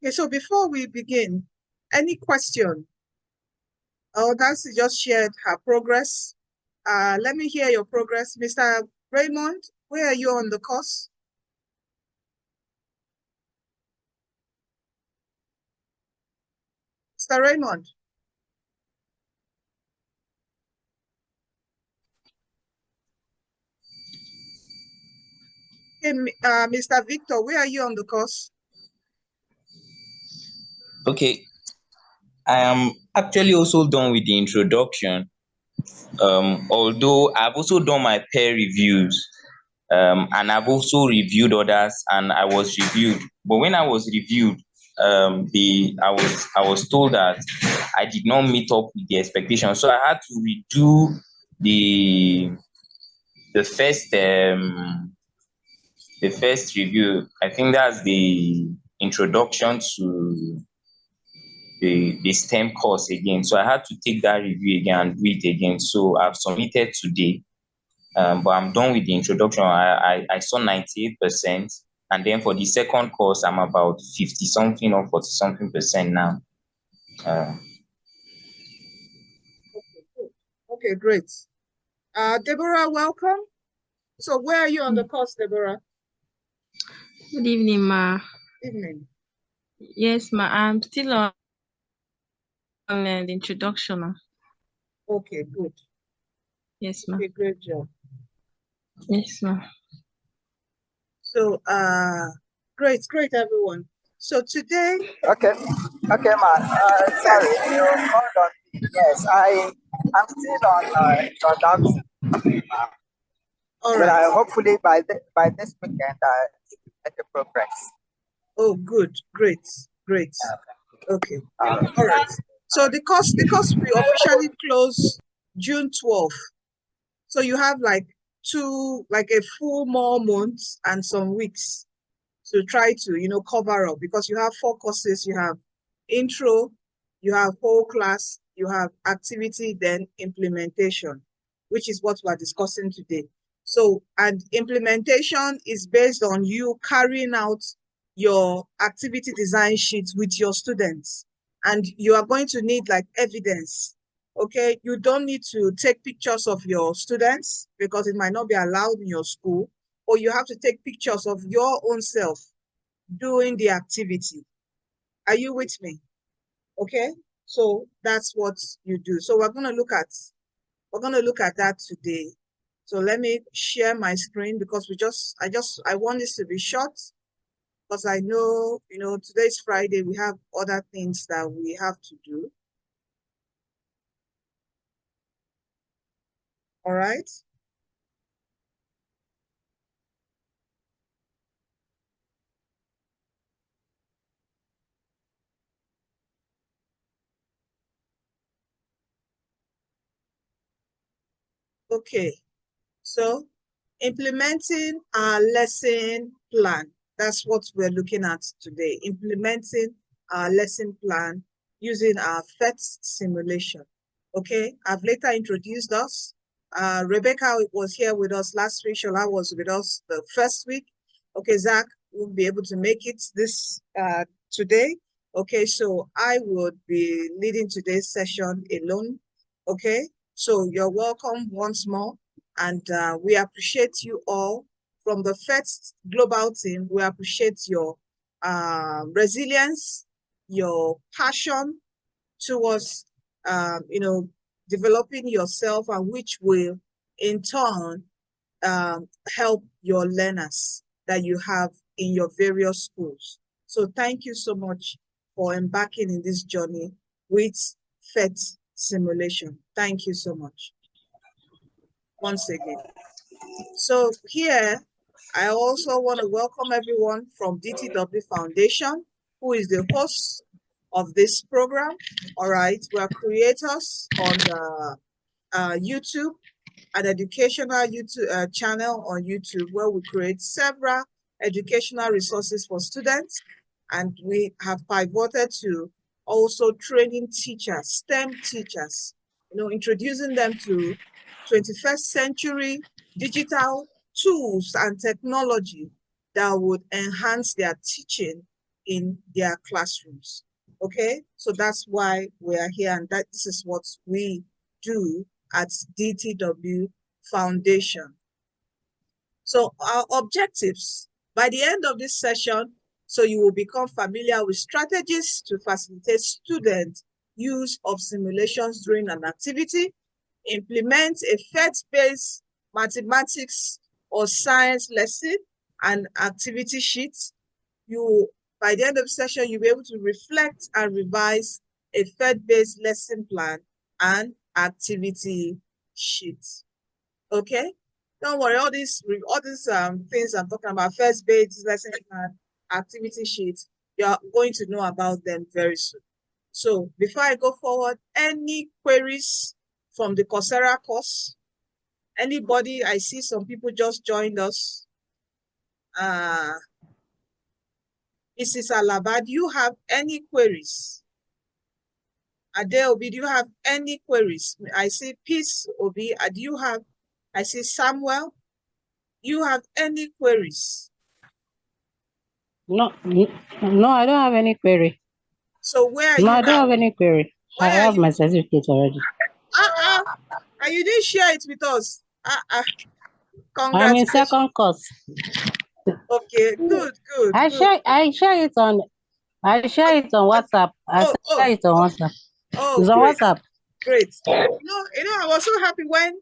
Okay, so before we begin, any question? Oh, Nancy just shared her progress. Let me hear your progress. Mr. Raymond, where are you on the course? Mr. Raymond. Okay, Mr. Victor, where are you on the course? Okay, I am actually also done with the introduction. Although I've also done my peer reviews, and I've also reviewed others, and I was reviewed. But when I was reviewed, I was told that I did not meet up with the expectation, so I had to redo the the first um the first review. I think that's the introduction to the STEM course again. So I had to take that review again and do it again. So I've submitted today, but I'm done with the introduction. I saw 98%, and then for the second course, I'm about 50 something or 40 something percent now. Okay, great. Deborah, welcome. So where are you on the course, Deborah? Good evening, ma. Evening. Yes, ma. I'm still on the introduction. Ma. Okay, good. Yes, ma. Okay, great job. Yes, ma. So, great, everyone. So today. Okay, ma. Sorry, you called on me. Yes, I'm still on introduction. All right. Hopefully by this weekend I make a progress. Oh, good, great. Okay. All right. So the course will officially close June 12th. So you have like a full more month and some weeks to try to, cover up, because you have 4 courses. You have intro, you have whole class, you have activity, then implementation, which is what we're discussing today. So, and implementation is based on you carrying out your activity design sheets with your students, and you are going to need like evidence. Okay, you don't need to take pictures of your students because it might not be allowed in your school, or you have to take pictures of your own self doing the activity. Are you with me? Okay, so that's what you do. So we're going to look at that today. So let me share my screen, because I want this to be short, because I know, today's Friday, we have other things that we have to do. All right. Okay, so implementing our lesson plan. That's what we're looking at today. Implementing our lesson plan using our PhET simulation. Okay, I've later introduced us. Rebecca was here with us last week. Shola was with us the first week. Okay, Zach won't be able to make it this today. Okay, so I would be leading today's session alone. Okay, so you're welcome once more. And we appreciate you all from the PhET global team. We appreciate your resilience, your passion towards, developing yourself, and which will in turn help your learners that you have in your various schools. So thank you so much for embarking in this journey with PhET simulation. Thank you so much once again. So here, I also want to welcome everyone from DTW Foundation, who is the host of this program. All right, we are creators on the YouTube, an educational YouTube channel on YouTube, where we create several educational resources for students, and we have pivoted to also training teachers, STEM teachers, introducing them to 21st century digital tools and technology that would enhance their teaching in their classrooms. Okay, so that's why we are here, and that this is what we do at DTW Foundation. So our objectives, by the end of this session, so you will become familiar with strategies to facilitate student use of simulations during an activity, implement a PhET-based mathematics or science lesson and activity sheets. By the end of the session, you'll be able to reflect and revise a PhET-based lesson plan and activity sheets. Okay? Don't worry, all these things I'm talking about, PhET-based lesson plan, activity sheets, you're going to know about them very soon. So before I go forward, any queries from the Coursera course? Anybody? I see some people just joined us. Mrs. Alaba, do you have any queries? Ade Obi, do you have any queries? I see Peace Obi, do you have? I see Samuel. Do you have any queries? No, I don't have any query. So where are No, you? I don't have any query. I have my certificate already. And you didn't share it with us. Congratulations. I'm in second course. Okay, good. I share it on WhatsApp. I share it on WhatsApp. Oh, it's on great. WhatsApp. Great. I was so happy when,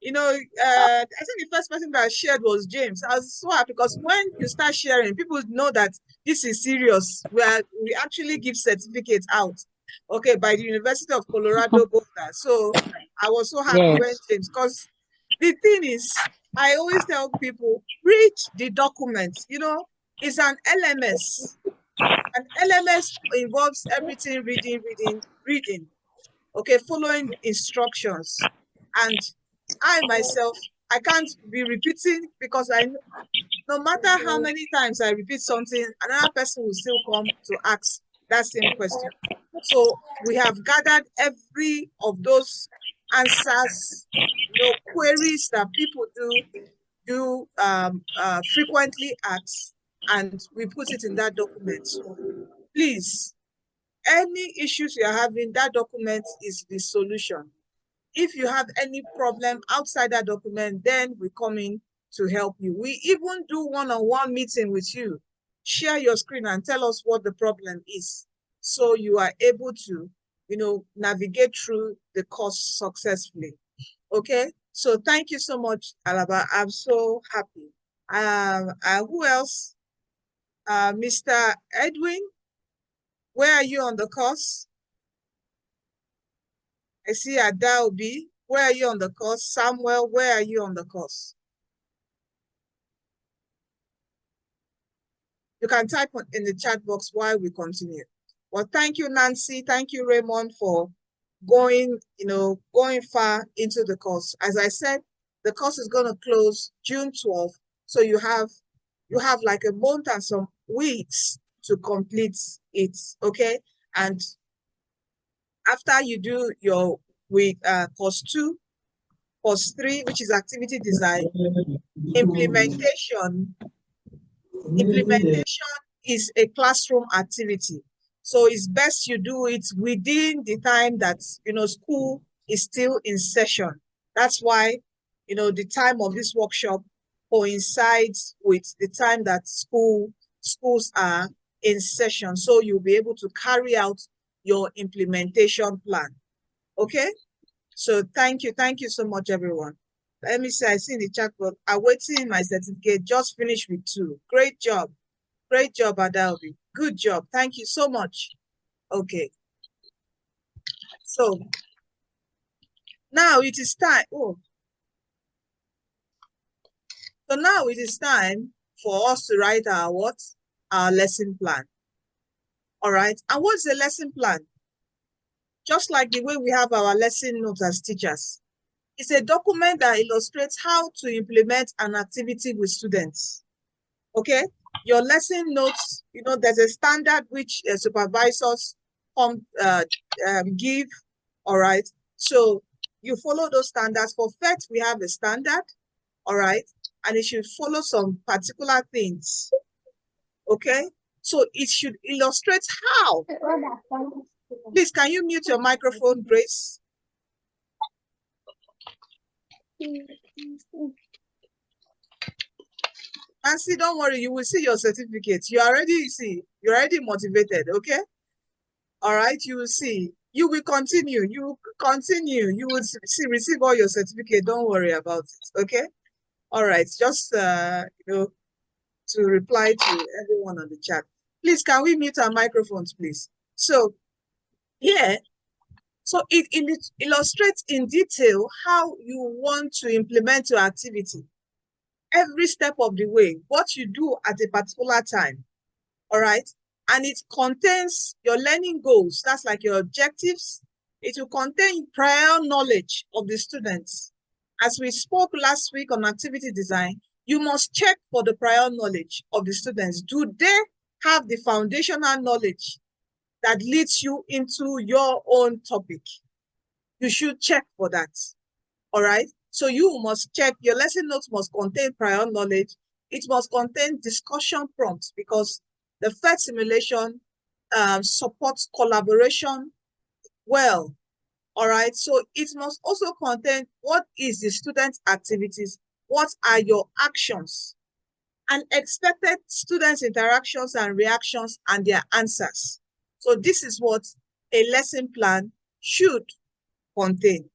I think the first person that shared was James. I was so happy because when you start sharing, people know that this is serious. We actually give certificates out, okay, by the University of Colorado Boulder. So I was so happy when James, because the thing is, I always tell people, read the documents. It's an LMS. An LMS involves everything reading. Okay, following instructions. And I myself, I can't be repeating, because I know no matter how many times I repeat something, another person will still come to ask that same question. So we have gathered every of those answers, queries that people do frequently ask, and we put it in that document. So please, any issues you're having, that document is the solution. If you have any problem outside that document, then we come in to help you. We even do one-on-one meeting with you. Share your screen and tell us what the problem is, so you are able to, navigate through the course successfully. Okay, so thank you so much, Alaba. I'm so happy. Who else? Mr. Edwin, where are you on the course? I see Adaobi. Where are you on the course? Samuel, where are you on the course? You can type in the chat box while we continue. Well, thank you, Nancy. Thank you, Raymond, for going far into the course. As I said, the course is going to close June 12th. So you have like a month and some weeks to complete it, okay? And after you do your course 2, course 3, which is activity design, implementation is a classroom activity. So it's best you do it within the time that, school is still in session. That's why, the time of this workshop coincides with the time that schools are in session. So you'll be able to carry out your implementation plan. Okay? So thank you so much, everyone. Let me see, I see in the chat box, awaiting my certificate, just finished with 2. Great job, Adaobi. Good job, thank you so much. Okay. So now it is time. So now it is time for us to write our lesson plan. All right, and what's the lesson plan? Just like the way we have our lesson notes as teachers. It's a document that illustrates how to implement an activity with students. Okay? Your lesson notes, there's a standard which supervisors give, all right? So you follow those standards. For PhET, we have a standard, all right? And it should follow some particular things, okay? So it should illustrate how. Please, can you mute your microphone, Grace? Nancy, don't worry, you will see your certificate. You're already motivated, okay? All right, you will see. You will continue. You continue. You will receive all your certificate. Don't worry about it, okay? All right, just to reply to everyone on the chat. Please, can we mute our microphones, please? So here, so it illustrates in detail how you want to implement your activity. Every step of the way, what you do at a particular time, all right? And it contains your learning goals. That's like your objectives. It will contain prior knowledge of the students. As we spoke last week on activity design, you must check for the prior knowledge of the students. Do they have the foundational knowledge that leads you into your own topic? You should check for that, all right? So you must check, your lesson notes must contain prior knowledge. It must contain discussion prompts because the PhET simulation supports collaboration well, all right? So it must also contain what is the student activities, what are your actions, and expected students' interactions and reactions and their answers. So this is what a lesson plan should contain.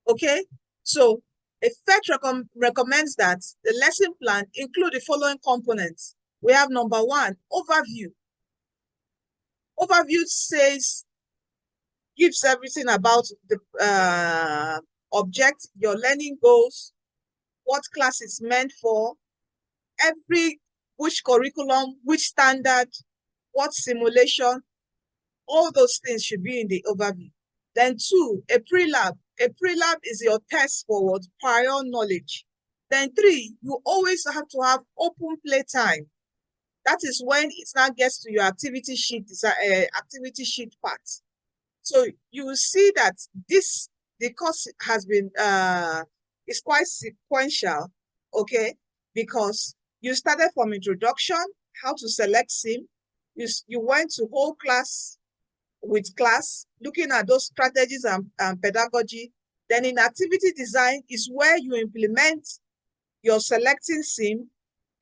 Okay, so a PhET recommends that the lesson plan include the following components. We have number one, overview. Overview gives everything about the object, your learning goals, what class is meant for, which curriculum, which standard, what simulation, all those things should be in the overview. Then two, a pre-lab. A pre-lab is your test for prior knowledge. Then three, you always have to have open play time. That is when it now gets to your activity sheet part. So you will see that the course has been is quite sequential, okay? Because you started from introduction, how to select sim. You went to whole class with class, looking at those strategies and pedagogy. Then in activity design is where you implement your selecting sim,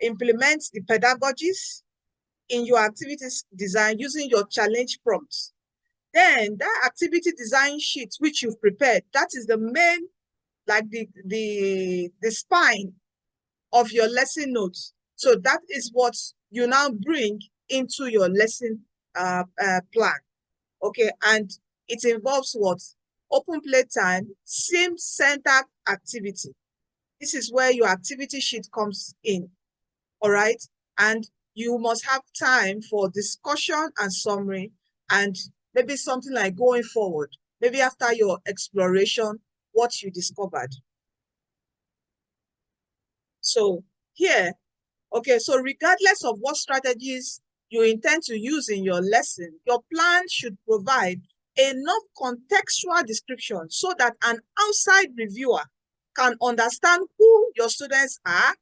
implement the pedagogies in your activities design using your challenge prompts. Then that activity design sheet which you've prepared, that is the main, like the spine of your lesson notes. So that is what you now bring into your lesson plan. Okay, and it involves what? Open play time, sim-centered activity. This is where your activity sheet comes in, all right? And you must have time for discussion and summary, and maybe something like going forward, maybe after your exploration, what you discovered. So here, okay, so regardless of what strategies you intend to use in your lesson, your plan should provide enough contextual description so that an outside reviewer can understand who your students are,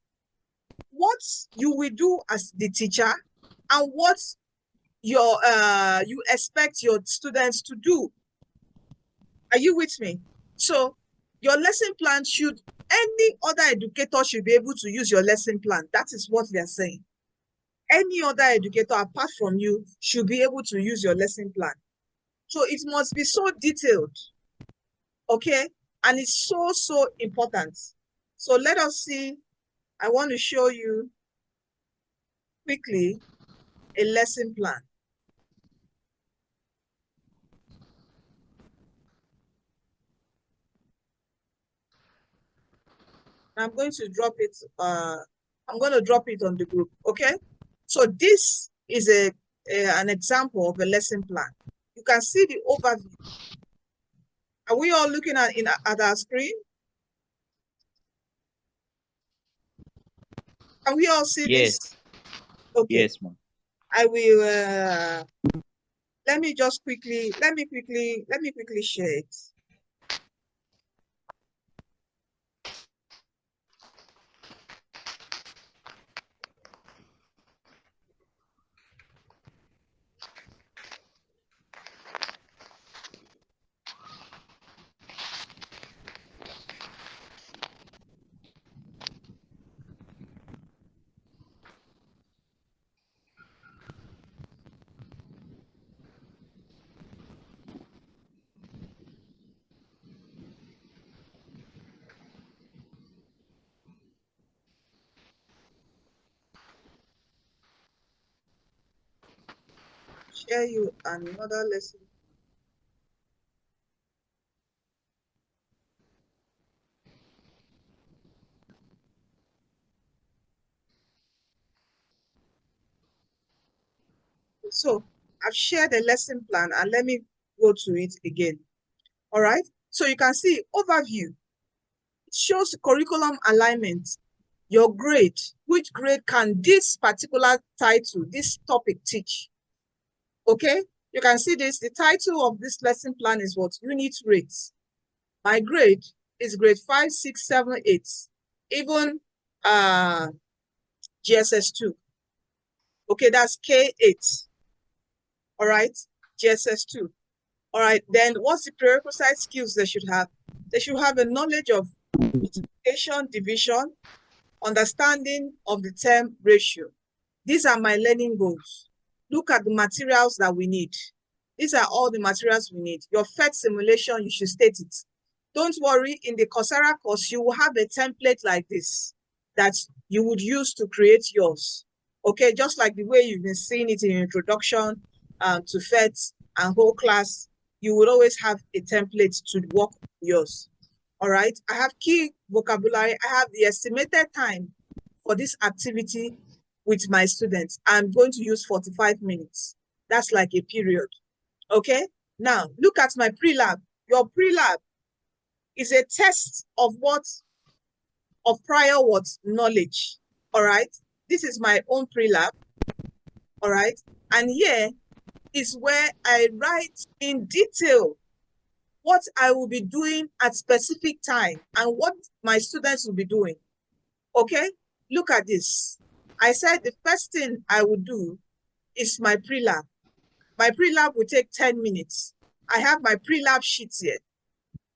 what you will do as the teacher, and what you expect your students to do. Are you with me? So your lesson plan should, any other educator should be able to use your lesson plan. That is what they're saying. Any other educator apart from you should be able to use your lesson plan. So it must be so detailed, okay? And it's so important. So let us see. I want to show you quickly a lesson plan. I'm going to drop it. I'm going to drop it on the group, okay? So this is an example of a lesson plan. You can see the overview. Are we all looking at our screen? Can we all see Yes. this? Okay. Yes, ma'am. I will let me quickly share it. share you another lesson. So I've shared a lesson plan and let me go to it again. All right. So you can see overview. It shows the curriculum alignment, your grade, which grade can this particular title, this topic teach. Okay. You can see this. The title of this lesson plan is what? Unit rates. My grade is grade 5, 6, 7, 8. Even GSS2. Okay, that's K8. All right, GSS2. All right, then what's the prerequisite skills they should have? They should have a knowledge of multiplication, division, understanding of the term ratio. These are my learning goals. Look at the materials that we need. These are all the materials we need. Your PhET simulation, you should state it. Don't worry, in the Coursera course, you will have a template like this that you would use to create yours. Okay, just like the way you've been seeing it in introduction to PhET and whole class, you would always have a template to work yours. All right, I have key vocabulary. I have the estimated time for this activity with my students. I'm going to use 45 minutes. That's like a period. Okay, now look at my pre-lab. Your pre-lab is a test of what? Of prior what? Knowledge. All right, this is my own pre-lab. All right, and here is where I write in detail what I will be doing at specific time and what my students will be doing. Okay, look at this. I said the first thing I will do is my pre-lab. My pre-lab will take 10 minutes. I have my pre-lab sheets here.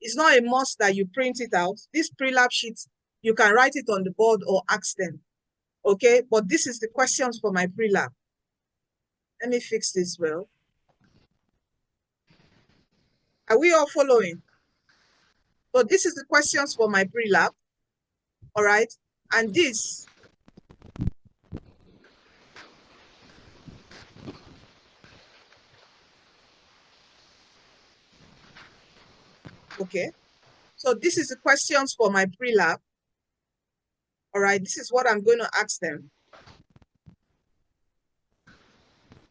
It's not a must that you print it out. This pre-lab sheet, you can write it on the board or ask them. Okay, but this is the questions for my pre-lab. Let me fix this well. Are we all following? So this is the questions for my pre-lab. All right, and this okay, so this is the questions for my pre-lab. All right, this is what I'm going to ask them.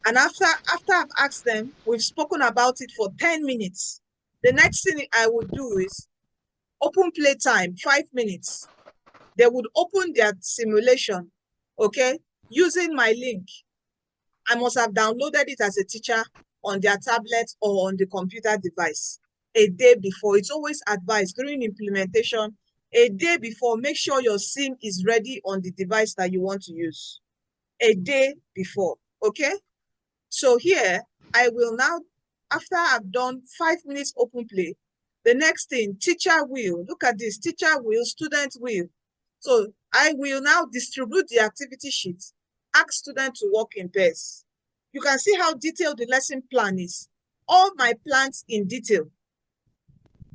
And after I've asked them, we've spoken about it for 10 minutes. The next thing I would do is open play time, 5 minutes. They would open their simulation, okay, using my link. I must have downloaded it as a teacher on their tablet or on the computer device a day before. It's always advised during implementation, a day before, make sure your sim is ready on the device that you want to use. A day before, okay? So here, I will now, after I've done 5 minutes open play, the next thing, teacher will, look at this, teacher will, student will. So I will now distribute the activity sheets, ask students to work in pairs. You can see how detailed the lesson plan is. All my plans in detail.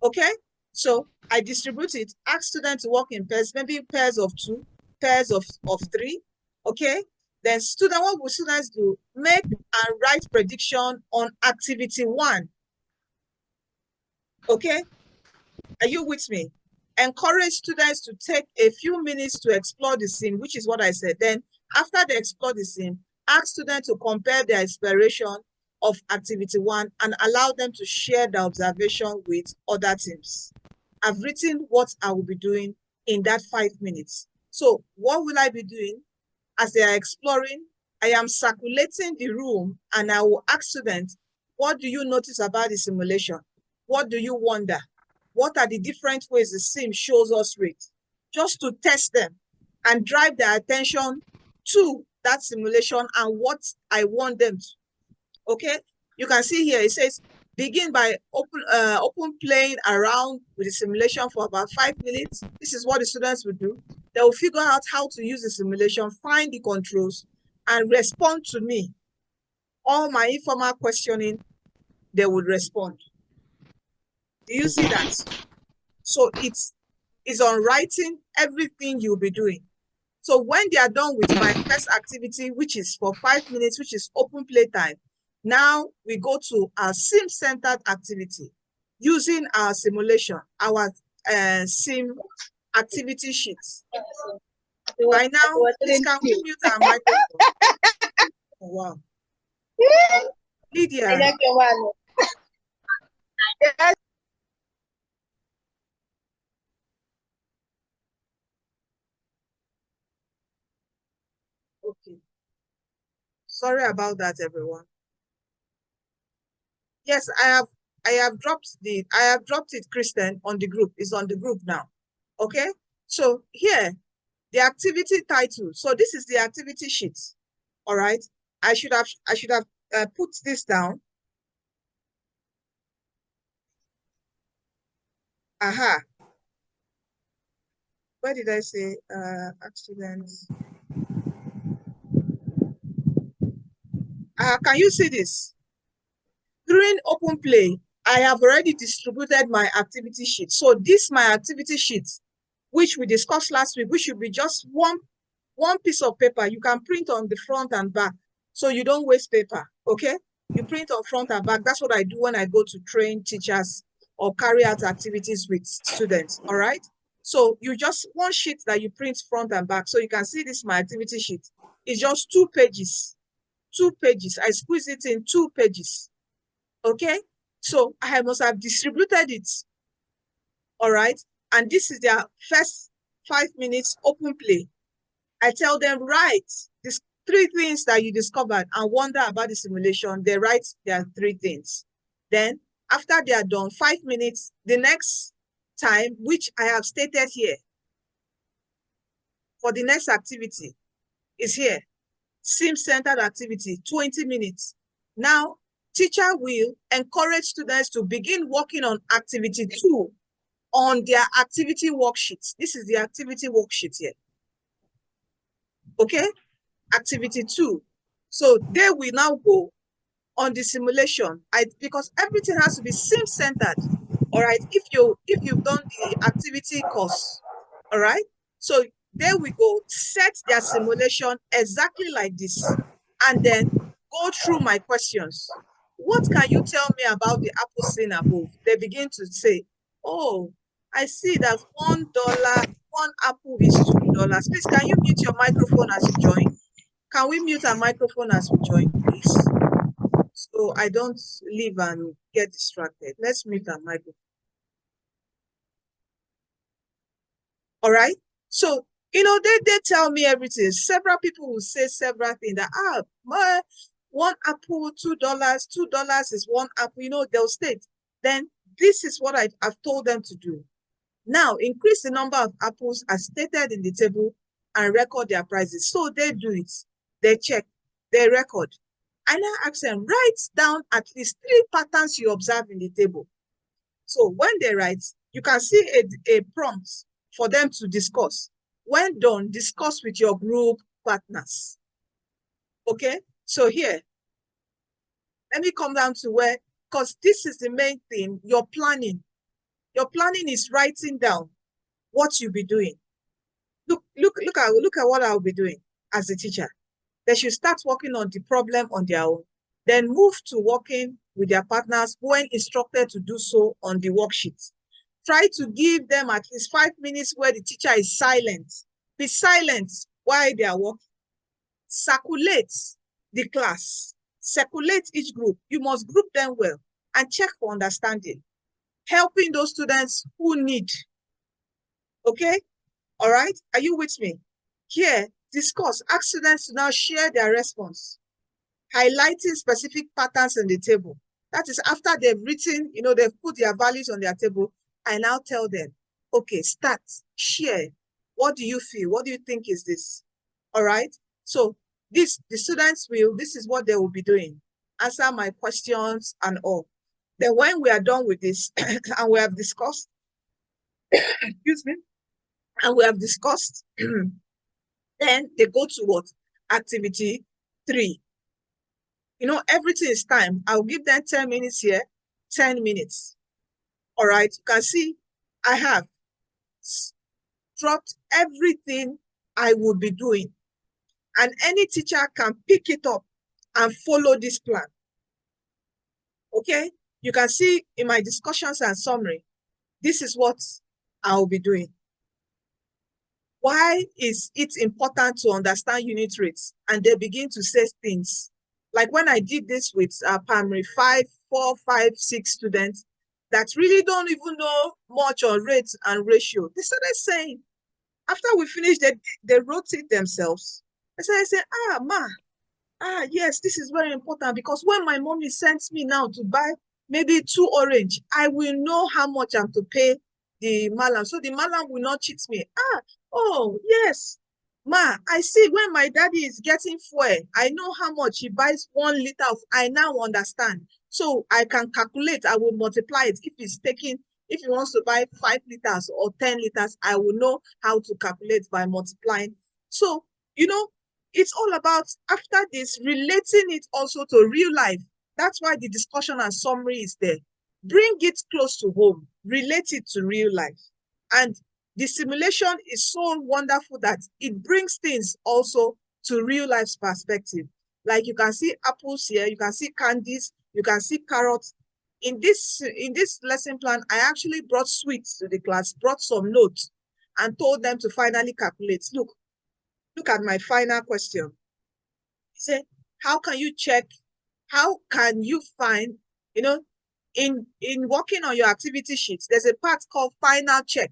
Okay, so I distribute it, ask students to work in pairs, maybe pairs of 2, pairs of 3. Okay, then what will students do? Make and write prediction on activity 1. Okay, are you with me? Encourage students to take a few minutes to explore the scene, which is what I said. Then after they explore the scene, ask students to compare their exploration of activity 1 and allow them to share the observation with other teams. I've written what I will be doing in that 5 minutes. So what will I be doing? As they are exploring, I am circulating the room and I will ask students, what do you notice about the simulation? What do you wonder? What are the different ways the sim shows us rate? Just to test them and drive their attention to that simulation and what I want them to. Okay, you can see here, it says, begin by open playing around with the simulation for about 5 minutes. This is what the students will do. They will figure out how to use the simulation, find the controls, and respond to me. All my informal questioning, they would respond. Do you see that? So it's on writing everything you'll be doing. So when they are done with my first activity, which is for 5 minutes, which is open play time, Now we go to our sim-centered activity using our simulation, our sim activity sheets. By now, please can we mute our microphone? Oh, wow. Lydia. Okay. Sorry about that, everyone. Yes, I have dropped it, Kristen, on the group. It's on the group now. Okay. So here, the activity title. So this is the activity sheet. All right. I should have put this down. Aha. Where did I say accidents? Can you see this? During open play, I have already distributed my activity sheet. So this my activity sheet, which we discussed last week, which should be just one piece of paper. You can print on the front and back, so you don't waste paper. Okay, you print on front and back. That's what I do when I go to train teachers or carry out activities with students. All right, so you just one sheet that you print front and back. So you can see this my activity sheet. It's just 2 pages. 2 pages. I squeeze it in 2 pages. Okay, so I must have distributed it. All right, and this is their first 5 minutes open play. I tell them, write these 3 things that you discovered and wonder about the simulation. They write their 3 things. Then after they are done, 5 minutes, the next time, which I have stated here for the next activity is here. Sim-centered activity, 20 minutes. Now, teacher will encourage students to begin working on activity 2 on their activity worksheets. This is the activity worksheet here. Okay, activity 2. So they will now go on the simulation. Because everything has to be sim-centered. All right, if you've done the activity course, all right, so there we go, set their simulation exactly like this, and then go through my questions. What can you tell me about the apple seen above? They begin to say, oh, I see that $1, 1 apple is $2. Please, can you mute your microphone as you join? Can we mute our microphone as we join, please? So I don't leave and get distracted. Let's mute our microphone. All right. So, you know, they tell me everything. Several people will say several things that, my 1 apple, $2, $2 is 1 apple, you know, they'll state. Then this is what I've told them to do. Now, increase the number of apples as stated in the table and record their prices. So they do it. They check, they record. I now ask them, write down at least 3 patterns you observe in the table. So when they write, you can see a prompt for them to discuss. When done, discuss with your group partners. Okay, so here, let me come down to where, because this is the main thing, your planning. Your planning is writing down what you'll be doing. Look at what I'll be doing as a teacher. They should start working on the problem on their own, then move to working with their partners when instructed to do so on the worksheet. Try to give them at least 5 minutes where the teacher is silent. Be silent while they are working. Circulate the class. Circulate each group. You must group them well and check for understanding. Helping those students who need. Okay? All right? Are you with me? Here, discuss. Ask students to now share their response. Highlighting specific patterns in the table. That is after they've written, you know, they've put their values on their table. I now tell them, okay, start, share. What do you feel? What do you think is this? All right. So the students this is what they will be doing. Answer my questions and all. Then when we are done with this and we have discussed, excuse me, and we have discussed, then they go to what? Activity 3. You know, everything is time. I'll give them 10 minutes here, 10 minutes. All right, you can see I have dropped everything I would be doing. And any teacher can pick it up and follow this plan. Okay, you can see in my discussions and summary, this is what I'll be doing. Why is it important to understand unit rates? And they begin to say things. Like when I did this with primary 5, 4, 5, 6 students that really don't even know much on rates and ratio. They started saying, after we finished, they wrote it themselves. They started saying, yes, this is very important because when my mommy sends me now to buy maybe 2 orange, I will know how much I'm to pay the malam. So the malam will not cheat me. Oh, yes. Ma, I see when my daddy is getting fuel, I know how much he buys 1 liter of, I now understand. So I can calculate, I will multiply it. If he wants to buy 5 liters or 10 liters, I will know how to calculate by multiplying. So, it's all about, after this, relating it also to real life. That's why the discussion and summary is there. Bring it close to home, relate it to real life. And the simulation is so wonderful that it brings things also to real life's perspective. Like you can see apples here, you can see candies, you can see carrots. In this lesson plan, I actually brought sweets to the class, brought some notes, and told them to finally calculate. Look at my final question. He said, how can you find, in working on your activity sheets, there's a part called final check.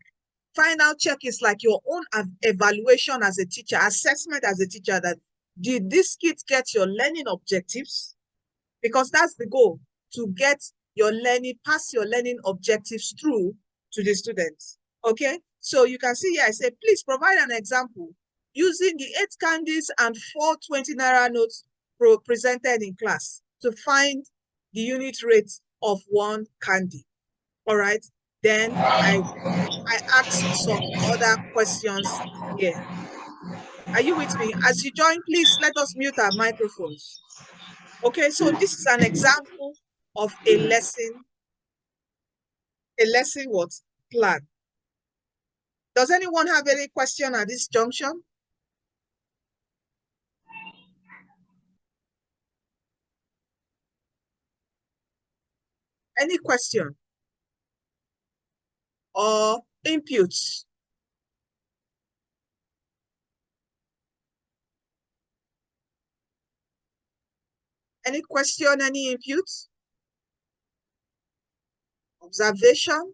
Final check is like your own evaluation as a teacher, assessment as a teacher, that did this kid get your learning objectives? Because that's the goal, to get your learning, pass your learning objectives through to the students. Okay, so you can see here, I say, please provide an example using the 8 candies and 4 20 naira notes presented in class to find the unit rate of 1 candy. All right, then I asked some other questions here. Are you with me? As you join, please let us mute our microphones. Okay, so this is an example of a lesson what? Plan. Does anyone have any question at this junction? Any question or inputs? Any question, any inputs? Observation?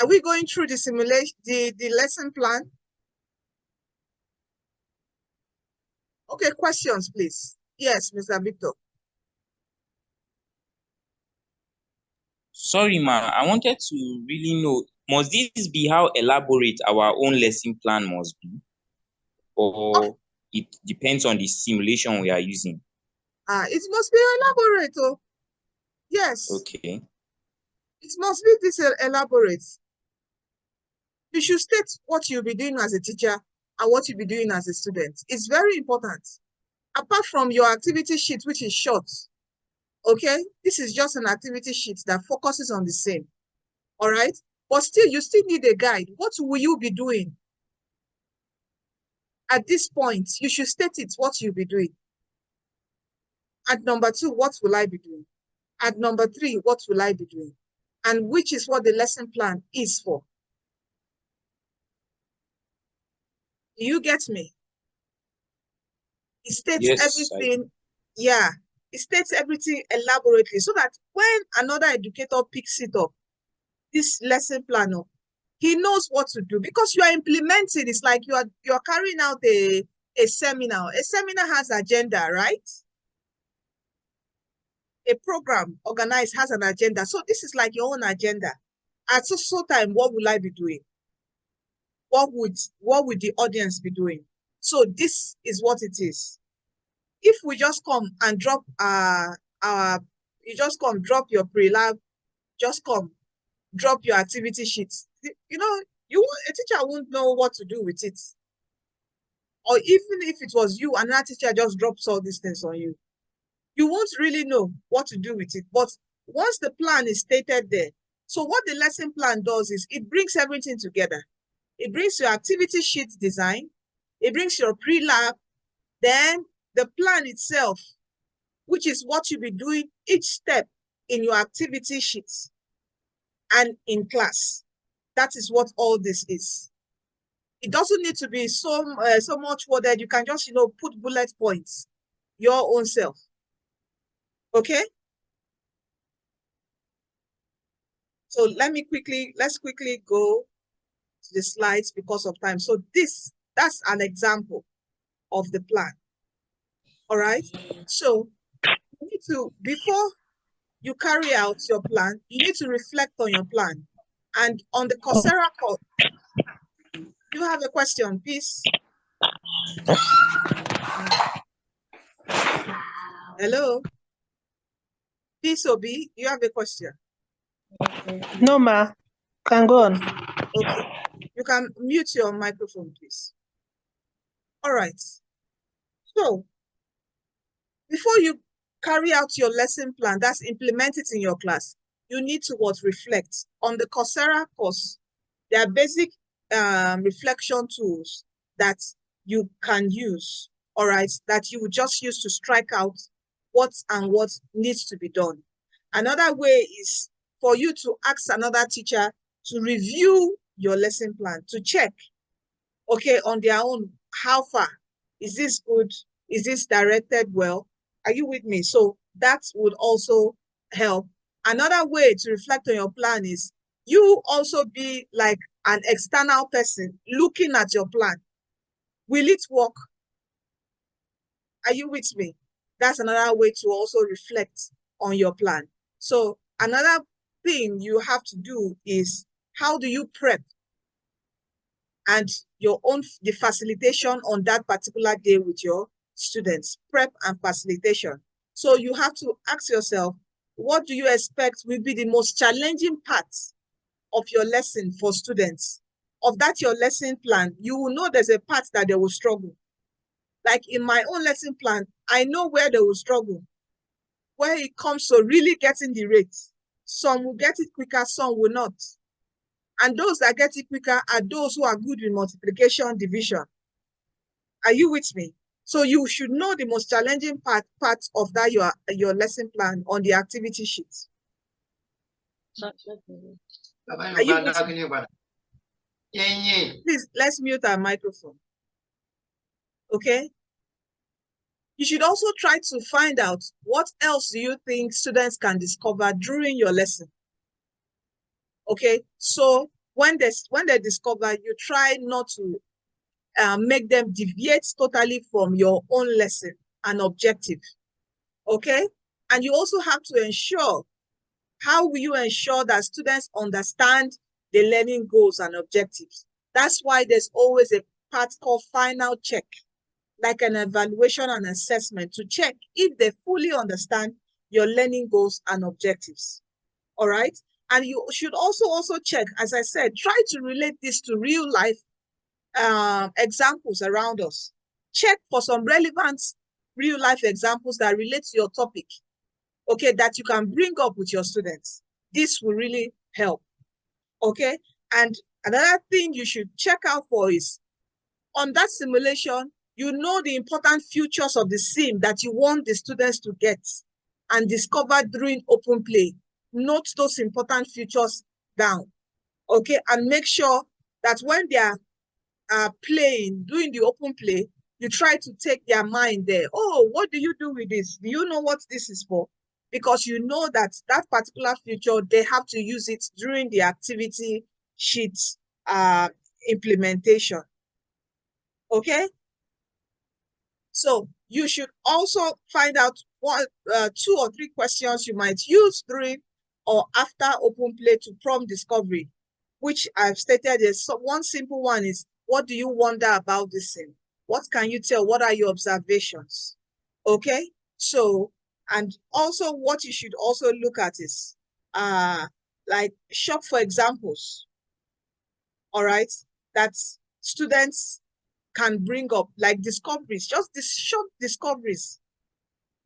Are we going through the simulation, the lesson plan? Okay, questions, please. Yes, Mr. Victor. Sorry, ma, I wanted to really know, must this be how elaborate our own lesson plan must be? Or it depends on the simulation we are using? It must be elaborate, oh. Yes. Okay. It must be this elaborate. You should state what you'll be doing as a teacher and what you'll be doing as a student. It's very important. Apart from your activity sheet, which is short, okay? This is just an activity sheet that focuses on the same, all right? But still, you still need a guide. What will you be doing? At this point, you should state it, what you'll be doing. At number 2, what will I be doing? At number 3, what will I be doing? And which is what the lesson plan is for. Do you get me? It states everything. Yeah, it states everything elaborately so that when another educator picks it up, this lesson plan up, he knows what to do, because you are implementing. It's like you're carrying out a seminar. A seminar has agenda, right? A program organized has an agenda. So this is like your own agenda. At so time, what will I be doing? What would the audience be doing? So this is what it is. If we just come and drop you just come, drop your pre-lab, just come, drop your activity sheets, a teacher won't know what to do with it. Or even if it was you, another teacher just drops all these things on you, you won't really know what to do with it. But once the plan is stated there, so what the lesson plan does is it brings everything together. It brings your activity sheet design, it brings your pre-lab, then the plan itself, which is what you'll be doing each step in your activity sheets and in class. That is what all this is. It doesn't need to be so much worded. You can just, put bullet points, your own self. Okay? So let's quickly go to the slides because of time. So that's an example of the plan. All right? So you need to, before you carry out your plan, you need to reflect on your plan. And on the Coursera course, you have a question, please. Hello? Please, Obi, you have a question? No, ma. Can go on. Okay. You can mute your microphone, please. All right. So, before you carry out your lesson plan, that's implement it in your class, you need to reflect. On the Coursera course, there are basic reflection tools that you can use, all right, that you would just use to strike out what needs to be done. Another way is for you to ask another teacher to review your lesson plan, to check, okay, on their own, how far? Is this good? Is this directed well? Are you with me? So that would also help. Another way to reflect on your plan is you also be like an external person looking at your plan. Will it work? Are you with me? That's another way to also reflect on your plan. So another thing you have to do is, how do you prep and the facilitation on that particular day with your students, prep and facilitation. So you have to ask yourself, what do you expect will be the most challenging part of your lesson for students? Of that your lesson plan, you will know there's a part that they will struggle. Like in my own lesson plan, I know where they will struggle, where it comes to really getting the rates. Some will get it quicker, some will not. And those that get it quicker are those who are good with multiplication, division. Are you with me? So you should know the most challenging part of that your lesson plan on the activity sheet. Are you with me? Please, let's mute our microphone. Okay? You should also try to find out what else do you think students can discover during your lesson. Okay? So when they discover, you try not to make them deviate totally from your own lesson and objective. Okay? And you also have to ensure, how will you ensure that students understand the learning goals and objectives? That's why there's always a part called final check, like an evaluation and assessment, to check if they fully understand your learning goals and objectives. All right? And you should also check, as I said, try to relate this to real life examples around us. Check for some relevant real life examples that relate to your topic, okay, that you can bring up with your students. This will really help, okay? And another thing you should check out for is, on that simulation, you know the important features of the sim that you want the students to get and discover during open play. Note those important features down, okay? And make sure that when they are doing the open play, you try to take their mind there. Oh, what do you do with this? Do you know what this is for? Because you know that particular feature, they have to use it during the activity sheet implementation. Okay? So you should also find out what 2 or 3 questions you might use during or after open play to prompt discovery, which I've stated is one simple one is, what do you wonder about this thing? What can you tell? What are your observations? Okay? So, and also what you should also look at is like shop for examples. All right? That students can bring up, like discoveries, just these short discoveries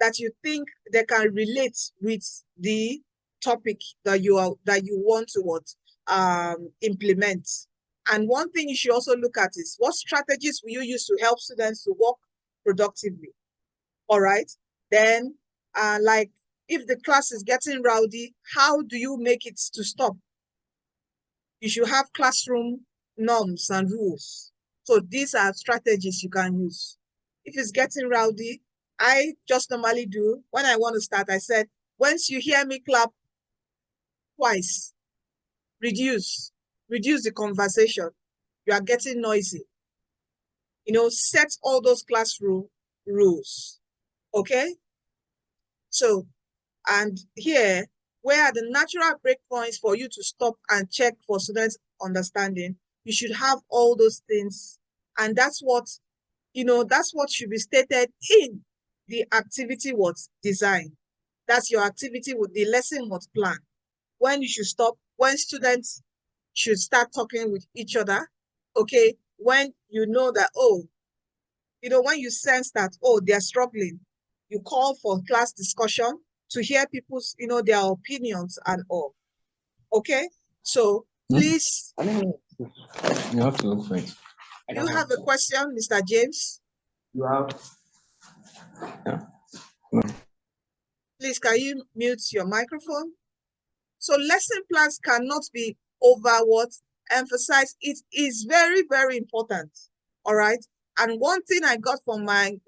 that you think they can relate with the topic that you want to implement. And one thing you should also look at is, what strategies will you use to help students to work productively? All right. Then, like if the class is getting rowdy, how do you make it to stop? You should have classroom norms and rules. So these are strategies you can use. If it's getting rowdy, I just normally do, when I want to start, I said, once you hear me clap twice, reduce the conversation. You are getting noisy. You know, set all those classroom rules. Okay? So, and here, where are the natural breakpoints for you to stop and check for students' understanding? You should have all those things. And that's what, you know, that's what should be stated in the activity was design. That's your activity with the lesson was plan. When you should stop, when students should start talking with each other, okay? When you know that, oh, you know, when you sense that, oh, they're struggling, you call for class discussion to hear people's, you know, their opinions and all. Okay? So please. You have to look for it. You have a question, Mr. James? You have. Yeah. Please, can you mute your microphone? So lesson plans cannot be over what emphasized. It is very, very important. All right. And one thing I got from my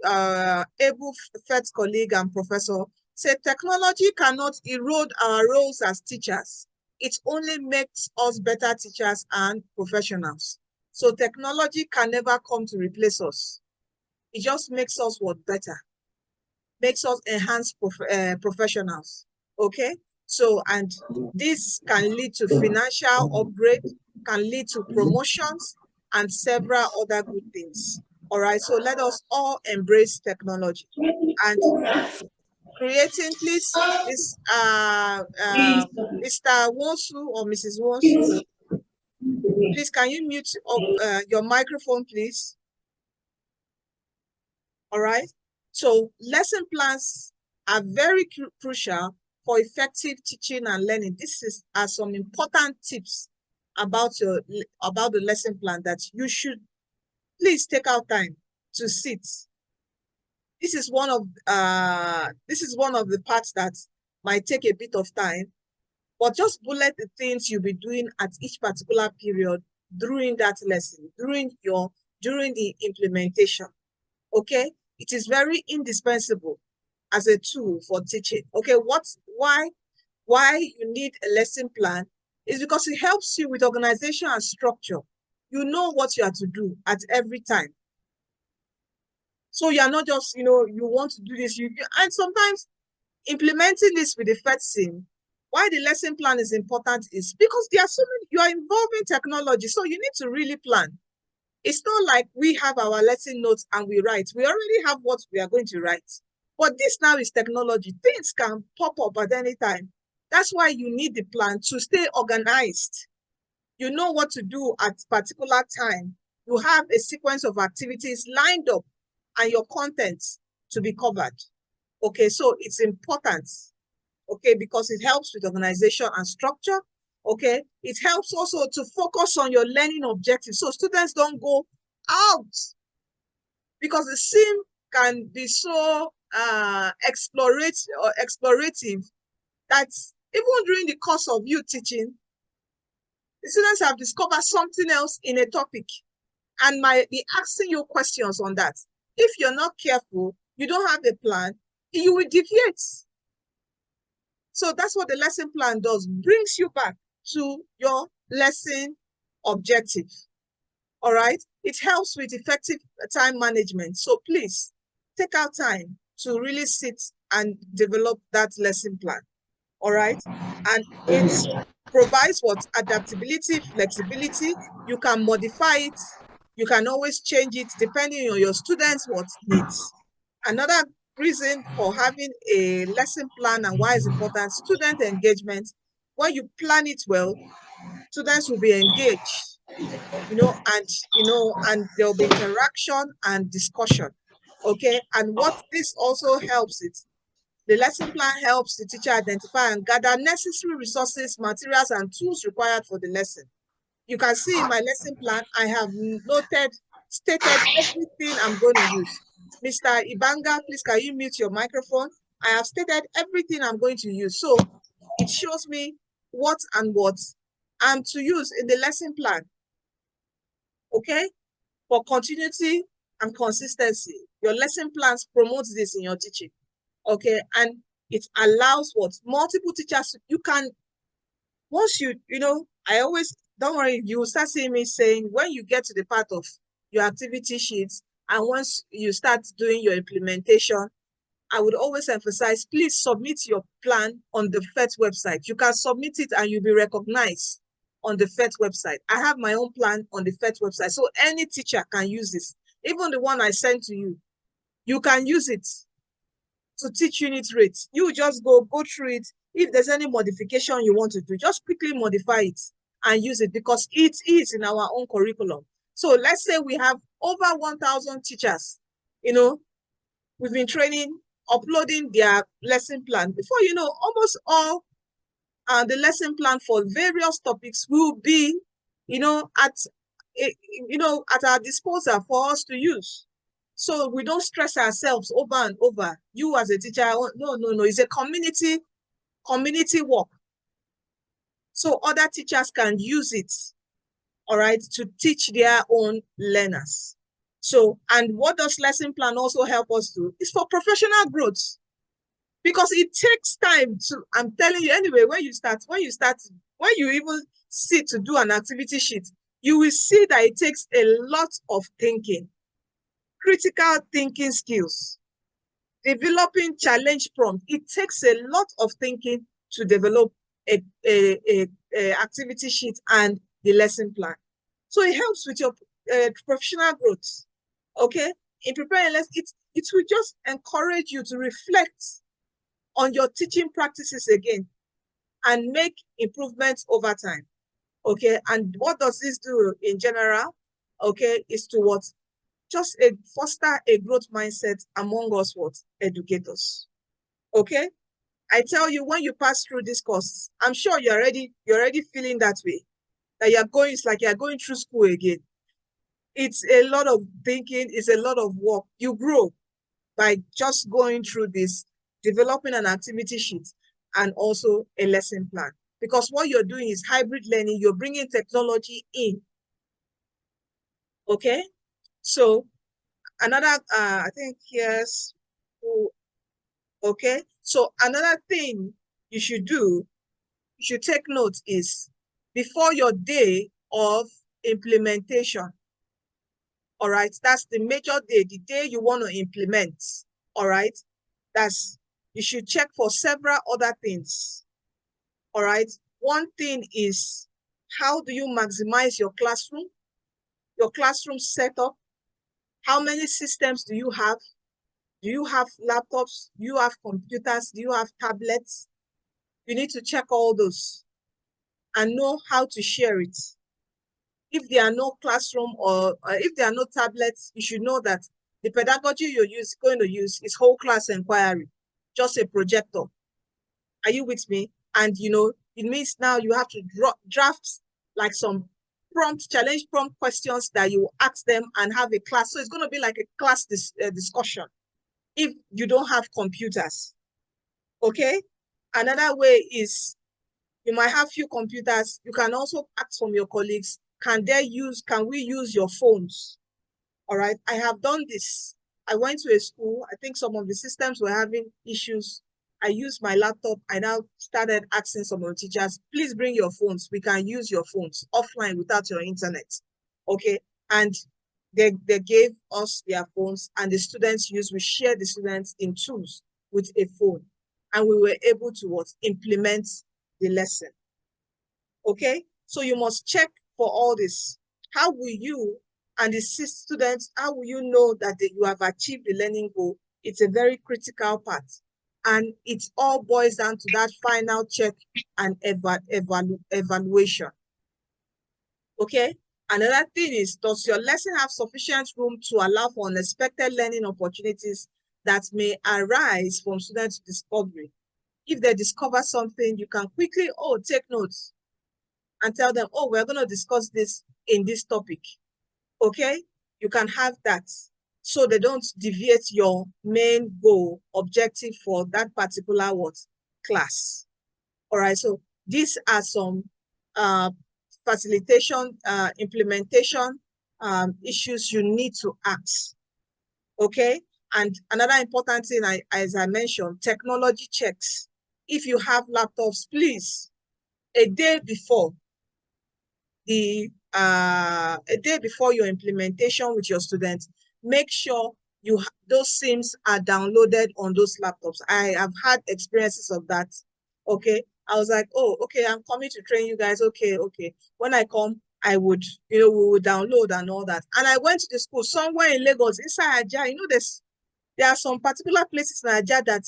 able PhET colleague and professor said technology cannot erode our roles as teachers. It only makes us better teachers and professionals. So technology can never come to replace us. It just makes us what better, makes us enhance professionals. Okay. So, and this can lead to financial upgrade, can lead to promotions and several other good things. All right. So let us all embrace technology and creating, please, this Mr. Wonsu or Mrs. Wonsu, please, can you mute up your microphone, please? All right. So lesson plans are very crucial for effective teaching and learning. This are some important tips about the lesson plan that you should please take out time to sit. This is one of the parts that might take a bit of time, but just bullet the things you'll be doing at each particular period during that lesson, during the implementation. Okay, it is very indispensable as a tool for teaching. Okay, why you need a lesson plan is because it helps you with organization and structure. You know what you have to do at every time. So you are not just, you know, you want to do this, and sometimes implementing this with the PhET Sim, why the lesson plan is important is because there are so many, you are involving technology, so you need to really plan. It's not like we have our lesson notes and we write. We already have what we are going to write. But this now is technology. Things can pop up at any time. That's why you need the plan to stay organized. You know what to do at particular time. You have a sequence of activities lined up and your content to be covered. Okay, so it's important. Okay, because it helps with organization and structure. Okay, it helps also to focus on your learning objectives so students don't go out, because the sim can be so explorative that even during the course of you teaching, the students have discovered something else in a topic and might be asking you questions on that. If you're not careful, you don't have a plan, you will deviate. So that's what the lesson plan does, brings you back to your lesson objective. All right. It helps with effective time management. So please take out time to really sit and develop that lesson plan. All right. And it provides what? Adaptability, flexibility. You can modify it. You can always change it depending on your students' what needs. Another reason for having a lesson plan and why it's important, student engagement. When you plan it well, students will be engaged, and there'll be interaction and discussion. Okay, and what this also helps it, the lesson plan helps the teacher identify and gather necessary resources, materials, and tools required for the lesson. You can see in my lesson plan, I have stated everything I'm going to use. Mr. Ibanga, please can you mute your microphone? I have stated everything I'm going to use. So it shows me what and what I'm to use in the lesson plan. Okay? For continuity and consistency. Your lesson plans promote this in your teaching. Okay? And it allows what? Multiple teachers, you can, once you know, I always, don't worry, you will start seeing me saying, when you get to the part of your activity sheets, and once you start doing your implementation, I would always emphasize, please submit your plan on the PhET website. You can submit it and you'll be recognized on the PhET website. I have my own plan on the PhET website, so any teacher can use this. Even the one I sent to you, you can use it to teach unit rates. You just go through it. If there's any modification you want to do, just quickly modify it and use it, because it is in our own curriculum. So let's say we have over 1,000 teachers, you know, we've been training, uploading their lesson plan. Before you know, almost all the lesson plan for various topics will be, you know, at our disposal for us to use. So we don't stress ourselves over and over. You as a teacher, no, it's a community work. So other teachers can use it, all right, to teach their own learners. So, and what does lesson plan also help us do? It's for professional growth. Because it takes time to, I'm telling you anyway, when you even sit to do an activity sheet, you will see that it takes a lot of thinking, critical thinking skills, developing challenge prompt. It takes a lot of thinking to develop a activity sheet and the lesson plan. So it helps with your professional growth. Okay, in preparing lessons, it will just encourage you to reflect on your teaching practices again and make improvements over time. Okay, and what does this do in general? Okay, is to what? Just foster a growth mindset among us, what? Educators. Okay, I tell you, when you pass through this course, I'm sure you're already feeling that way. That it's like you're going through school again. It's a lot of thinking, it's a lot of work. You grow by just going through this, developing an activity sheet and also a lesson plan. Because what you're doing is hybrid learning, you're bringing technology in. Okay? So another, I think here's, okay? So another thing you should do, you should take note is, before your day of implementation, all right? That's the major day, the day you want to implement, all right? You should check for several other things, all right? One thing is, how do you maximize your classroom setup? How many systems do you have? Do you have laptops? Do you have computers? Do you have tablets? You need to check all those and know how to share it. If there are no classroom or if there are no tablets, you should know that the pedagogy you're going to use is whole class inquiry, just a projector. Are you with me? And you know, it means now you have to draft like some challenge prompt questions that you ask them and have a class. So it's going to be like a class discussion if you don't have computers. Okay? Another way is, you might have few computers. You can also ask from your colleagues, can we use your phones? All right, I have done this. I went to a school. I think some of the systems were having issues. I used my laptop. I now started asking some of the teachers, please bring your phones. We can use your phones offline without your internet. Okay, and they gave us their phones, and the students we shared the students in tools with a phone, and we were able to implement the lesson. Okay, so you must check for all this. How will you and the students, how will you know that you have achieved the learning goal? It's a very critical part. And it all boils down to that final check and evaluation. Okay? Another thing is, does your lesson have sufficient room to allow for unexpected learning opportunities that may arise from students' discovery? If they discover something, you can quickly, take notes and tell them, we're going to discuss this in this topic. Okay? You can have that. so they don't deviate your main goal, objective for that particular class. All right, so these are some facilitation, implementation issues you need to ask, okay? And another important thing, as I mentioned, technology checks. If you have laptops, please, a day before your implementation with your students, make sure those SIMs are downloaded on those laptops. I have had experiences of that, okay? I was like, oh, okay, I'm coming to train you guys, okay. When I come, I would, we would download and all that. And I went to the school somewhere in Lagos, inside Ajah, there are some particular places in Ajah that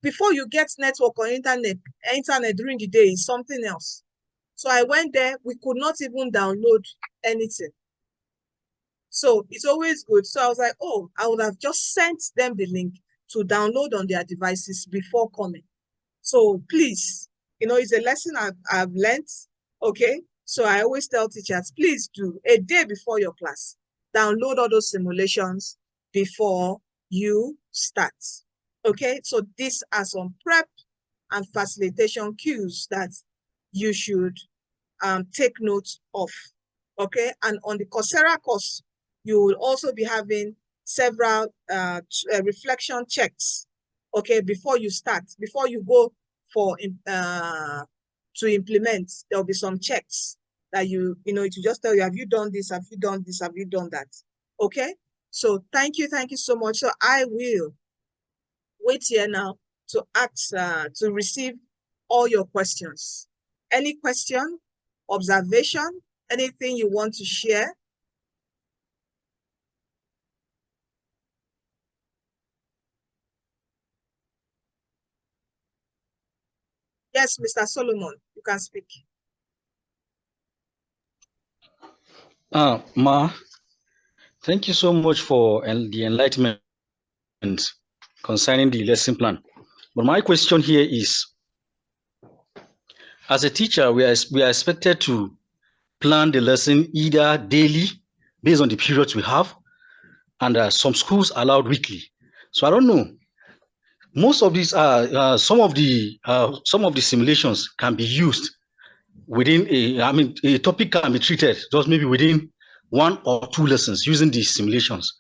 before you get network or internet during the day is something else. So I went there, we could not even download anything. So it's always good. So I was like, oh, I would have just sent them the link to download on their devices before coming. So please, it's a lesson I've learned, okay? So I always tell teachers, please do, a day before your class, download all those simulations before you start, okay? So these are some prep and facilitation cues that you should take note of, okay? And on the Coursera course, you will also be having several reflection checks, okay, before you start, before you go to implement. There'll be some checks that it will just tell you, have you done this, have you done this, have you done that, okay? So thank you so much. So I will wait here now to ask, to receive all your questions. Any question, observation, anything you want to share? Yes, Mr. Solomon, you can speak. Ma, thank you so much for the enlightenment concerning the lesson plan. But my question here is, as a teacher, we are expected to plan the lesson either daily, based on the periods we have, and some schools allowed weekly. So I don't know. Most of these some of the simulations can be used within a topic can be treated just maybe within 1 or 2 lessons using these simulations.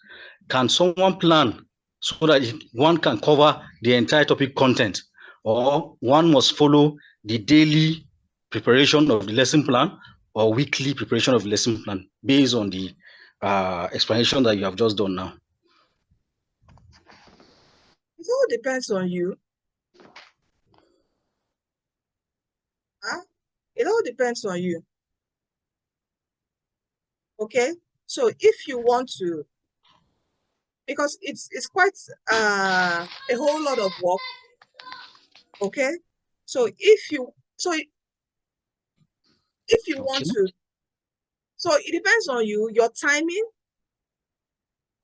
Can someone plan so that one can cover the entire topic content, or one must follow the daily preparation of the lesson plan or weekly preparation of the lesson plan based on the explanation that you have just done now? It all depends on you. It all depends on you. Okay, so if you want to, because it's quite a whole lot of work. Okay, so if you want to, so it depends on you, your timing.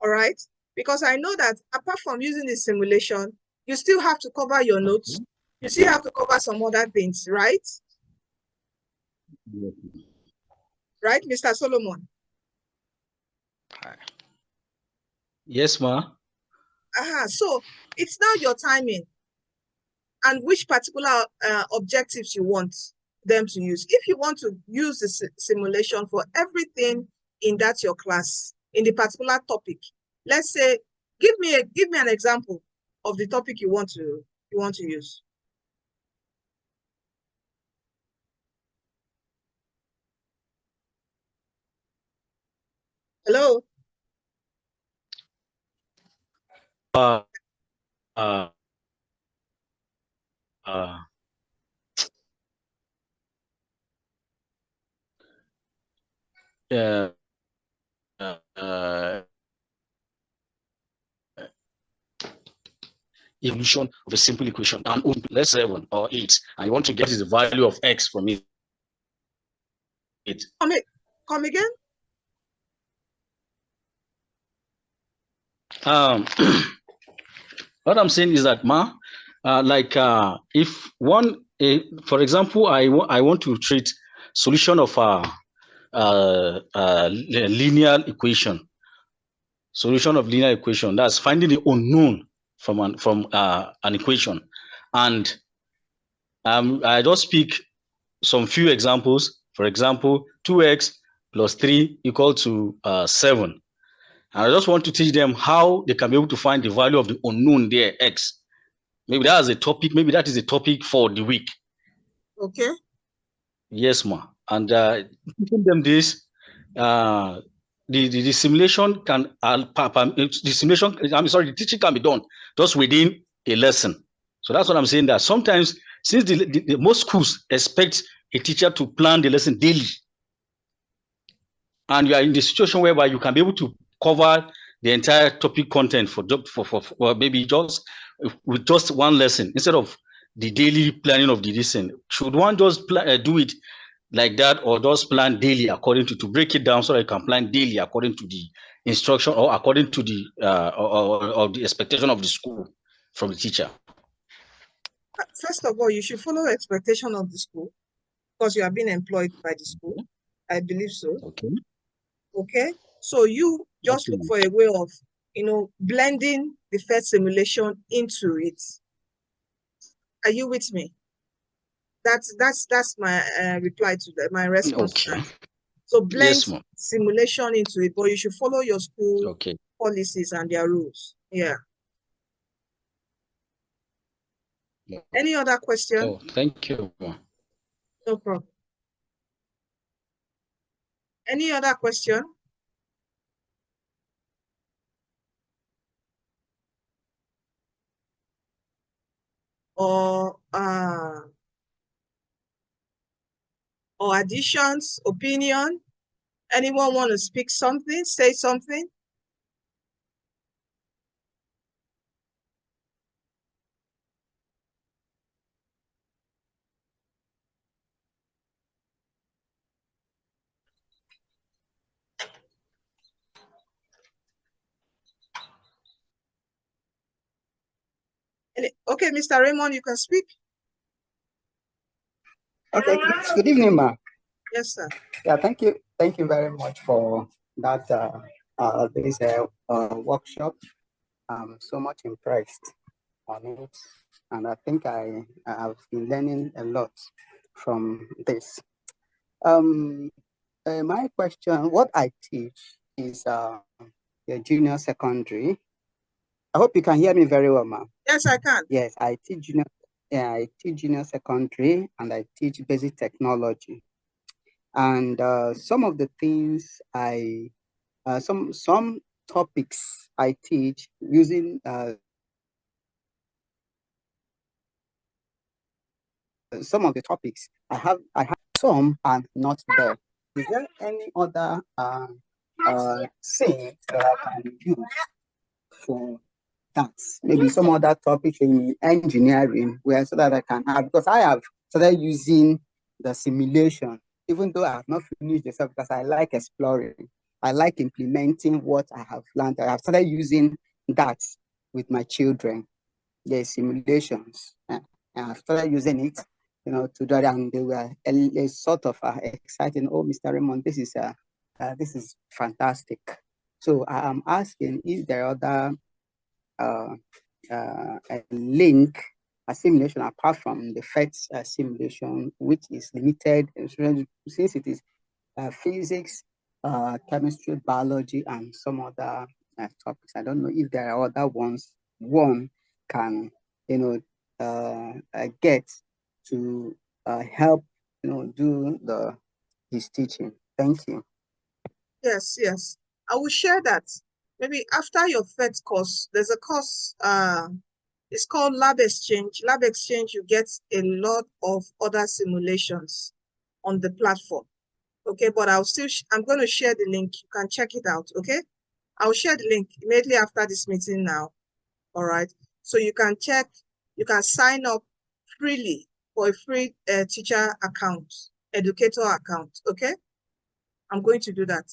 All right, because I know that apart from using the simulation, you still have to cover your notes. You still have to cover some other things, right? Right, Mr. Solomon? Yes, ma. So it's now your timing and which particular objectives you want them to use. If you want to use the simulation for everything in your class, in the particular topic, let's say, give me an example of the topic you want to use. Hello. Evolution of a simple equation, and let's say 7 or 8, and you want to get the value of x from it. Come again? What I'm saying is that, ma, if one, for example, I want to treat solution of a linear equation. solution of linear equation. That's finding the unknown from an equation. And I just speak some few examples. For example, 2x plus 3 equal to 7. And I just want to teach them how they can be able to find the value of the unknown there, x. Maybe that is a topic. Maybe that is a topic for the week. Okay. Yes, ma. And teaching them this, the simulation can the simulation. I'm sorry, the teaching can be done just within a lesson. So that's what I'm saying. That sometimes, since the most schools expect a teacher to plan the lesson daily, and you are in the situation whereby you can be able to cover the entire topic content for maybe just with just one lesson instead of the daily planning of the lesson. Should one just do it like that, or just plan daily according to break it down so that you can plan daily according to the instruction or according to the or the expectation of the school from the teacher? First of all, you should follow the expectation of the school because you are being employed by the school. I believe so. Okay. Okay. So you just look for a way of, blending the PhET simulation into it. Are you with me? That's my reply to that, my response to that. So blend simulation into it, but you should follow your school policies and their rules. Yeah. Any other question? Oh, thank you. No problem. Any other question? Or additions, opinion? Anyone want to speak something, say something? Okay, Mr. Raymond, you can speak. Okay, good evening, ma. Yes, sir. Yeah, thank you very much for that this workshop. I'm so much impressed on it, and I think I have been learning a lot from this. My question: what I teach is a junior secondary. I hope you can hear me very well, ma'am. Yes, I can. Yes, I teach junior. Yeah, I teach junior secondary, and I teach basic technology. And some of the things some topics I teach using some of the topics I have some are not there. Is there any other thing that I can use for that? Maybe some other topic in engineering where so that I can have, because I have started using the simulation, even though I have not finished the subject, because I like exploring. I like implementing what I have learned. I have started using that with my children, the simulations. And I've started using it, to do that, and they were a sort of exciting. Oh, Mr. Raymond, this is fantastic. So I am asking, is there other a link, a simulation apart from the PhET simulation, which is limited since it is physics, chemistry, biology, and some other topics. I don't know if there are other ones one can, get to help, do his teaching. Thank you. Yes, yes. I will share that. Maybe after your PhET course, there's a course, it's called Lab Exchange. Lab Exchange, you get a lot of other simulations on the platform. Okay, but I'm going to share the link. You can check it out, okay? I'll share the link immediately after this meeting now, all right? So you can check, you can sign up freely for a free teacher account, educator account, okay? I'm going to do that.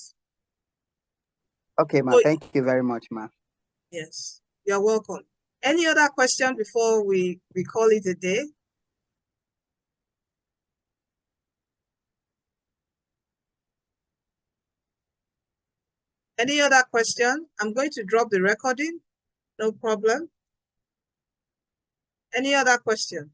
Okay, ma. Thank you very much, ma. Yes, you're welcome. Any other question before we call it a day? Any other question? I'm going to drop the recording. No problem. Any other question?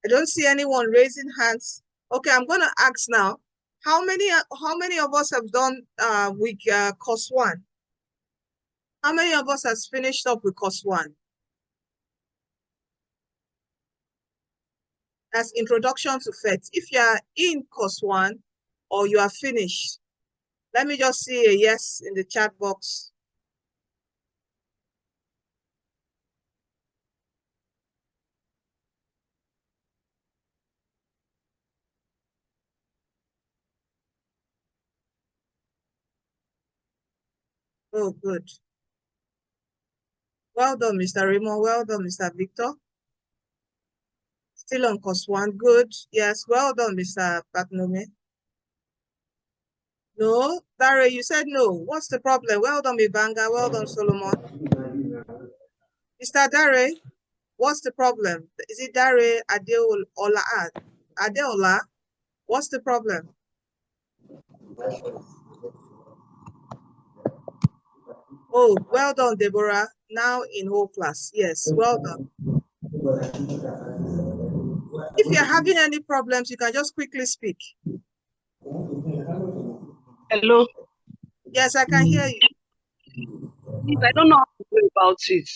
I don't see anyone raising hands. Okay, I'm going to ask now. How many of us have done with course 1? How many of us has finished up with course 1? That's introduction to PhET. If you are in course 1 or you are finished, let me just see a yes in the chat box. Oh, good. Well done, Mr. Raymond. Well done, Mr. Victor. Still on course 1. Good. Yes, well done, Mr. Patnome. No, Dare, you said no. What's the problem? Well done, Mibanga. Well done, Solomon. Mr. Dare, what's the problem? Is it Dare Adeola? What's the problem? Oh, well done, Deborah. Now in whole class. Yes, well done. If you're having any problems, you can just quickly speak. Hello. Yes, I can hear you. I don't know how to go about it.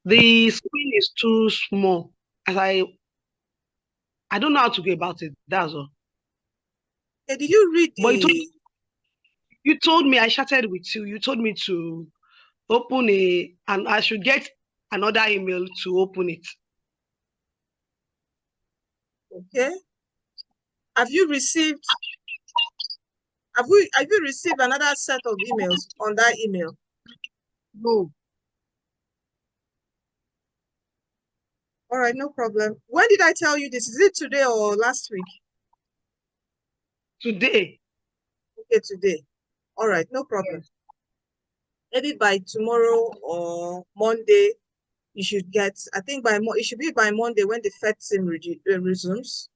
The screen is too small. I don't know how to go about it. That's all. Okay, did you read the... You told me, I chatted with you. You told me to open and I should get another email to open it. Okay. Have you received another set of emails on that email? No. All right, no problem. When did I tell you this? Is it today or last week? Today. Okay, today. All right, no problem. Maybe by tomorrow or Monday, you should get, I think it should be by Monday when the PhET Sim resumes.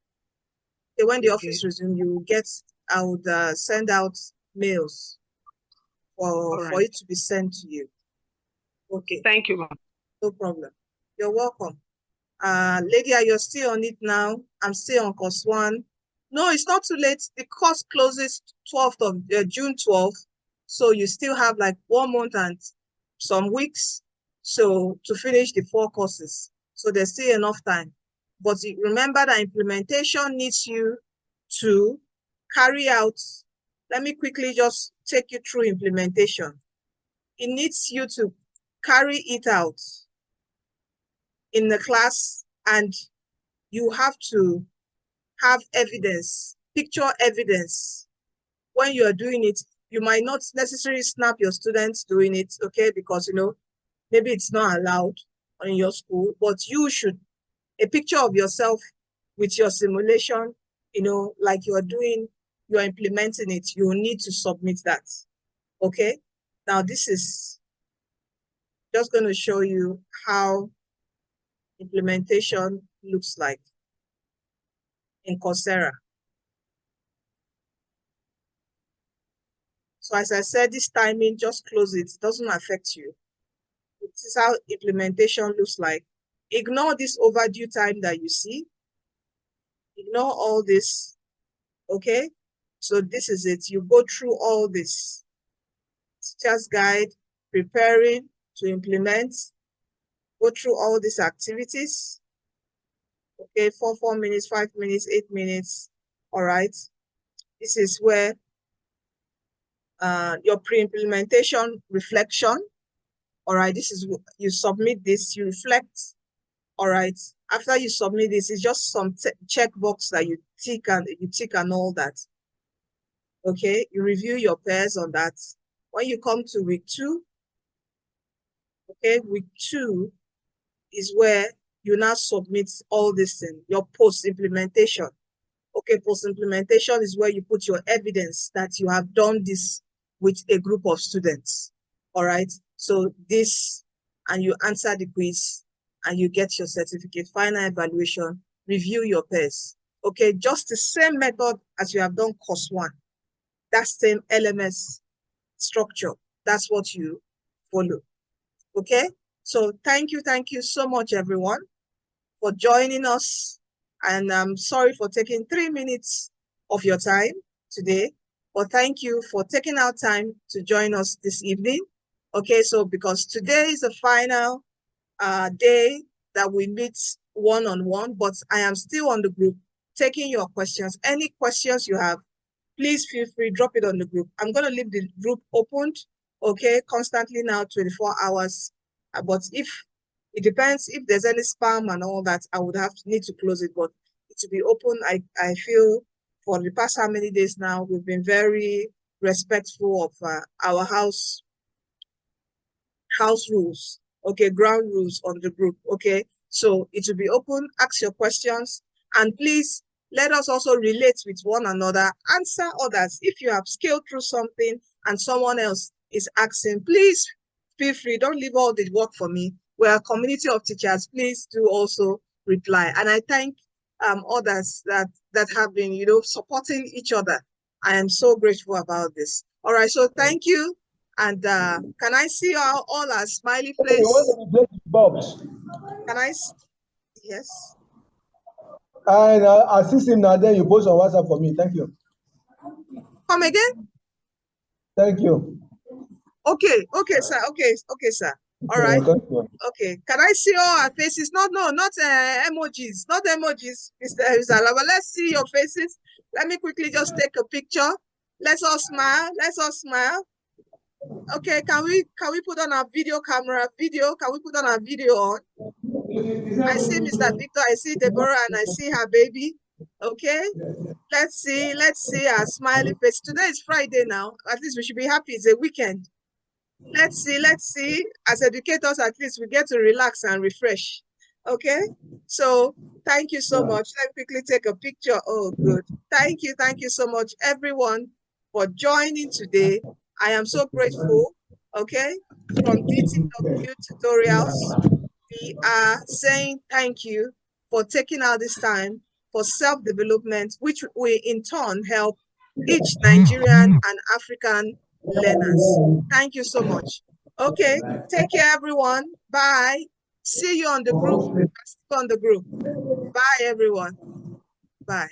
Okay, when the office resumes, you will get, I would send out mails for it to be sent to you. Okay. Thank you, ma'am. No problem. You're welcome. Lydia, you're still on it now. I'm still on course 1. No, it's not too late. The course closes 12th of June 12th. So you still have like 1 month and some weeks so to finish the 4 courses. So there's still enough time. But remember that implementation needs you to carry out. Let me quickly just take you through implementation. It needs you to carry it out in the class, and you have to have evidence, picture evidence. When you are doing it, you might not necessarily snap your students doing it, okay? Because, maybe it's not allowed in your school, but you should, a picture of yourself with your simulation, like you're implementing it, you will need to submit that, okay? Now, this is just going to show you how implementation looks like in Coursera. So as I said, this timing, just close it. It doesn't affect you. This is how implementation looks like. Ignore this overdue time that you see. Ignore all this, okay? So this is it. You go through all this. Teacher's guide, preparing to implement. Go through all these activities. Okay, 4 minutes, 5 minutes, 8 minutes. All right. This is where your pre-implementation reflection. All right, this is, you submit this, you reflect. All right, after you submit this, it's just some checkbox that you tick and all that. Okay, you review your pairs on that. When you come to week 2, okay, week 2 is where you now submit all this in your post-implementation. Okay, post-implementation is where you put your evidence that you have done this with a group of students. All right, so this, and you answer the quiz and you get your certificate. Final evaluation, review your peers. Okay, just the same method as you have done course 1. That same LMS structure, that's what you follow. Okay, so thank you so much, everyone, for joining us. And I'm sorry for taking 3 minutes of your time today, but thank you for taking out time to join us this evening. Okay, so because today is the final day that we meet one-on-one, but I am still on the group taking your questions. Any questions you have, please feel free, drop it on the group. I'm going to leave the group opened, okay, constantly now, 24 hours. But if it depends, if there's any spam and all that, I would need to close it, but it will be open. I feel for the past how many days now, we've been very respectful of our house rules, okay, ground rules on the group, okay? So it will be open, ask your questions, and please let us also relate with one another, answer others. If you have scaled through something and someone else is asking, please feel free, don't leave all the work for me. We're a community of teachers, please do also reply. And I thank others that have been, supporting each other. I am so grateful about this. All right, so thank you. And can I see all our smiley face? Can I? Yes. And assist him now. Then you post on WhatsApp for me. Thank you. Come again? Thank you. Okay, sir. Okay, sir. All right. Okay. Can I see all our faces? Not emojis. Not emojis, Mr. Alaba. Let's see your faces. Let me quickly just take a picture. Let's all smile. Let's all smile. Okay, can we put on our video camera? Can we put on our video on? I see Mr. Victor, I see Deborah, and I see her baby. Okay, let's see our smiley face. Today is Friday now. At least we should be happy. It's a weekend. Let's see. As educators, at least we get to relax and refresh. Okay, so thank you so much. Let me quickly take a picture. Oh, good. Thank you so much, everyone, for joining today. I am so grateful. Okay, from DTW Tutorials, we are saying thank you for taking out this time for self-development, which will in turn help each Nigerian and African learners. Thank you so much. Okay, take care, everyone. Bye. See you on the group. On the group. Bye, everyone. Bye.